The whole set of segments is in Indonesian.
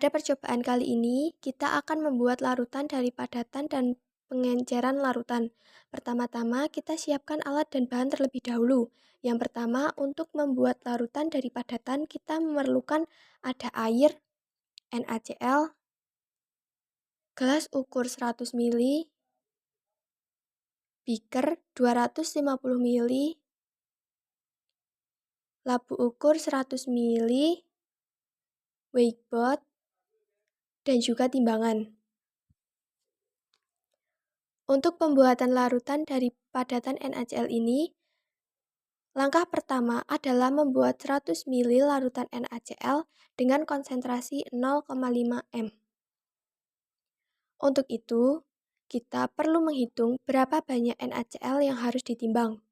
Pada percobaan kali ini, kita akan membuat larutan dari padatan dan pengenceran larutan. Pertama-tama, kita siapkan alat dan bahan terlebih dahulu. Yang pertama, untuk membuat larutan dari padatan, kita memerlukan ada air, NaCl, gelas ukur 100 ml, beaker 250 ml, labu ukur 100 ml, wakeboard, dan juga timbangan. Untuk pembuatan larutan dari padatan NaCl ini, langkah pertama adalah membuat 100 ml larutan NaCl dengan konsentrasi 0,5 m. Untuk itu, kita perlu menghitung berapa banyak NaCl yang harus ditimbang.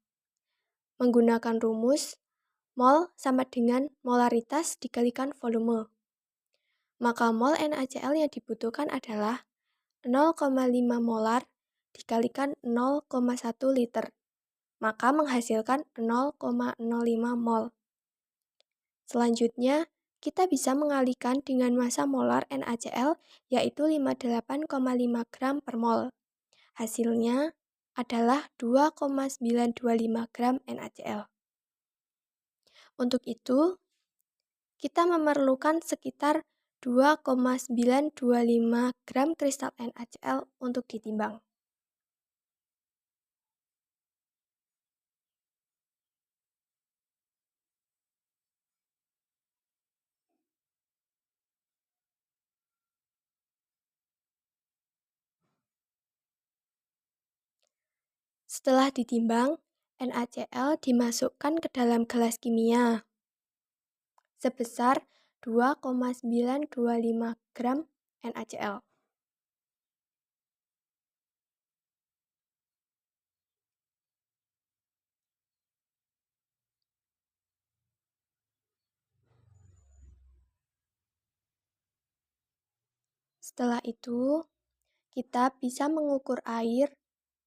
Menggunakan rumus mol sama dengan molaritas dikalikan volume. Maka mol NaCl yang dibutuhkan adalah 0,5 molar dikalikan 0,1 liter. Maka menghasilkan 0,05 mol. Selanjutnya, kita bisa mengalihkan dengan massa molar NaCl yaitu 58,5 gram per mol. Hasilnya adalah 2,925 gram NaCl. Untuk itu, kita memerlukan sekitar 2,925 gram kristal NaCl untuk ditimbang. Setelah ditimbang, NaCl dimasukkan ke dalam gelas kimia sebesar 2,925 gram NaCl. Setelah itu, kita bisa mengukur air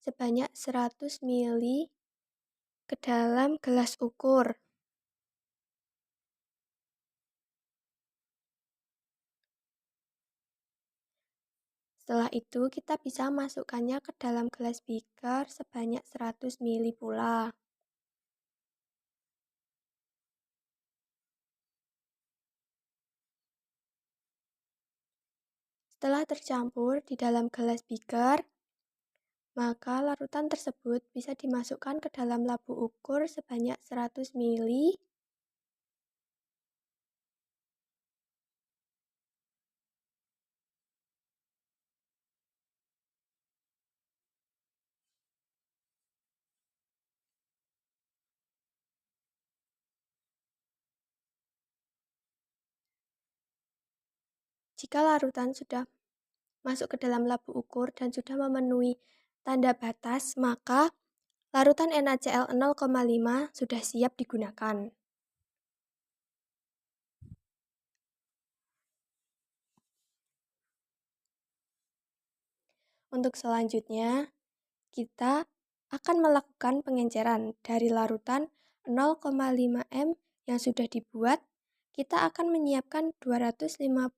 sebanyak 100 ml ke dalam gelas ukur. Setelah itu, kita bisa masukkannya ke dalam gelas beaker sebanyak 100 ml pula. Setelah tercampur di dalam gelas beaker, maka larutan tersebut bisa dimasukkan ke dalam labu ukur sebanyak 100 ml. Jika larutan sudah masuk ke dalam labu ukur dan sudah memenuhi tanda batas, maka larutan NaCl 0,5 sudah siap digunakan. Untuk selanjutnya, kita akan melakukan pengenceran dari larutan 0,5 m yang sudah dibuat. Kita akan menyiapkan 250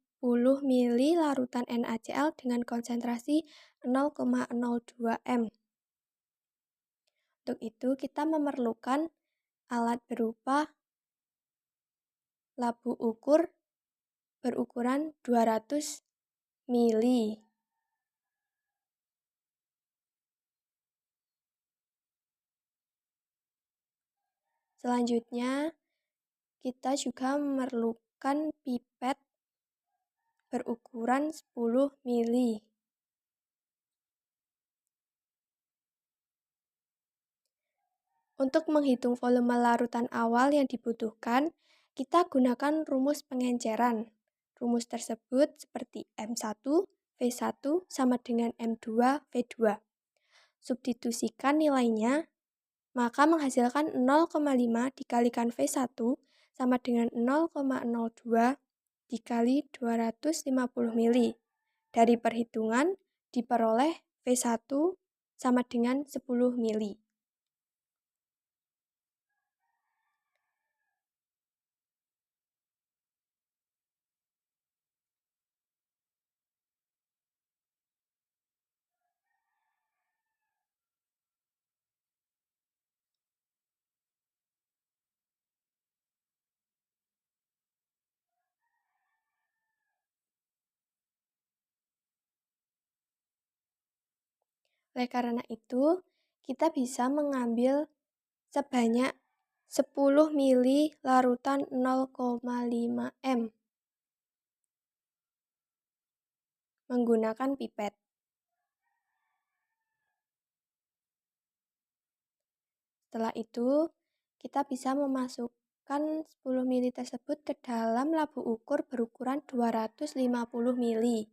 ml larutan NaCl dengan konsentrasi 0,02 m. Untuk itu, kita memerlukan alat berupa labu ukur berukuran 200 ml. Selanjutnya, kita juga memerlukan pipet berukuran 10 ml. Untuk menghitung volume larutan awal yang dibutuhkan, kita gunakan rumus pengenceran. Rumus tersebut seperti M1V1 sama dengan M2V2. Substitusikan nilainya, maka menghasilkan 0,5 dikalikan V1 sama dengan 0,02 dikali 250 ml. Dari perhitungan diperoleh V1 sama dengan 10 ml. Oleh karena itu, kita bisa mengambil sebanyak 10 mili larutan 0,5 m menggunakan pipet. Setelah itu, kita bisa memasukkan 10 mili tersebut ke dalam labu ukur berukuran 250 mili.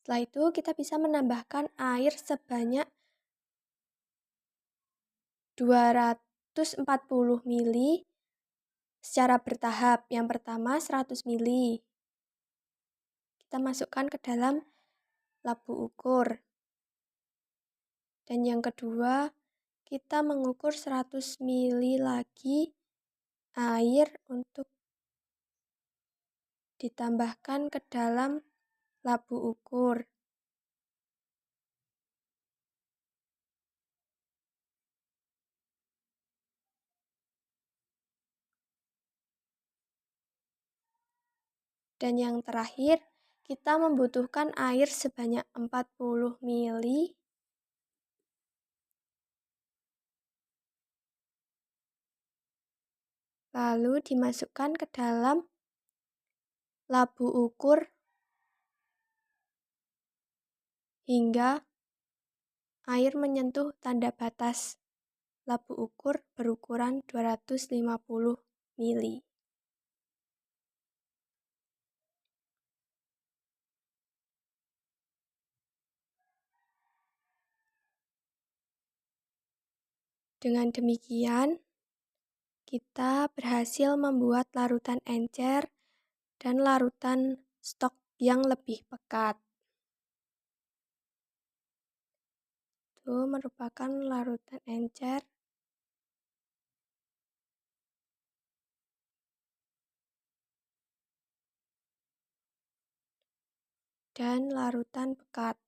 Setelah itu, kita bisa menambahkan air sebanyak 240 mili secara bertahap. Yang pertama 100 mili. Kita masukkan ke dalam labu ukur. Dan yang kedua, kita mengukur 100 mili lagi air untuk ditambahkan ke dalam labu ukur. Dan yang terakhir, kita membutuhkan air sebanyak 40 mili. Lalu dimasukkan ke dalam labu ukur hingga air menyentuh tanda batas labu ukur berukuran 250 mili. Dengan demikian, kita berhasil membuat larutan encer dan larutan stok yang lebih pekat. Itu merupakan larutan encer dan larutan pekat.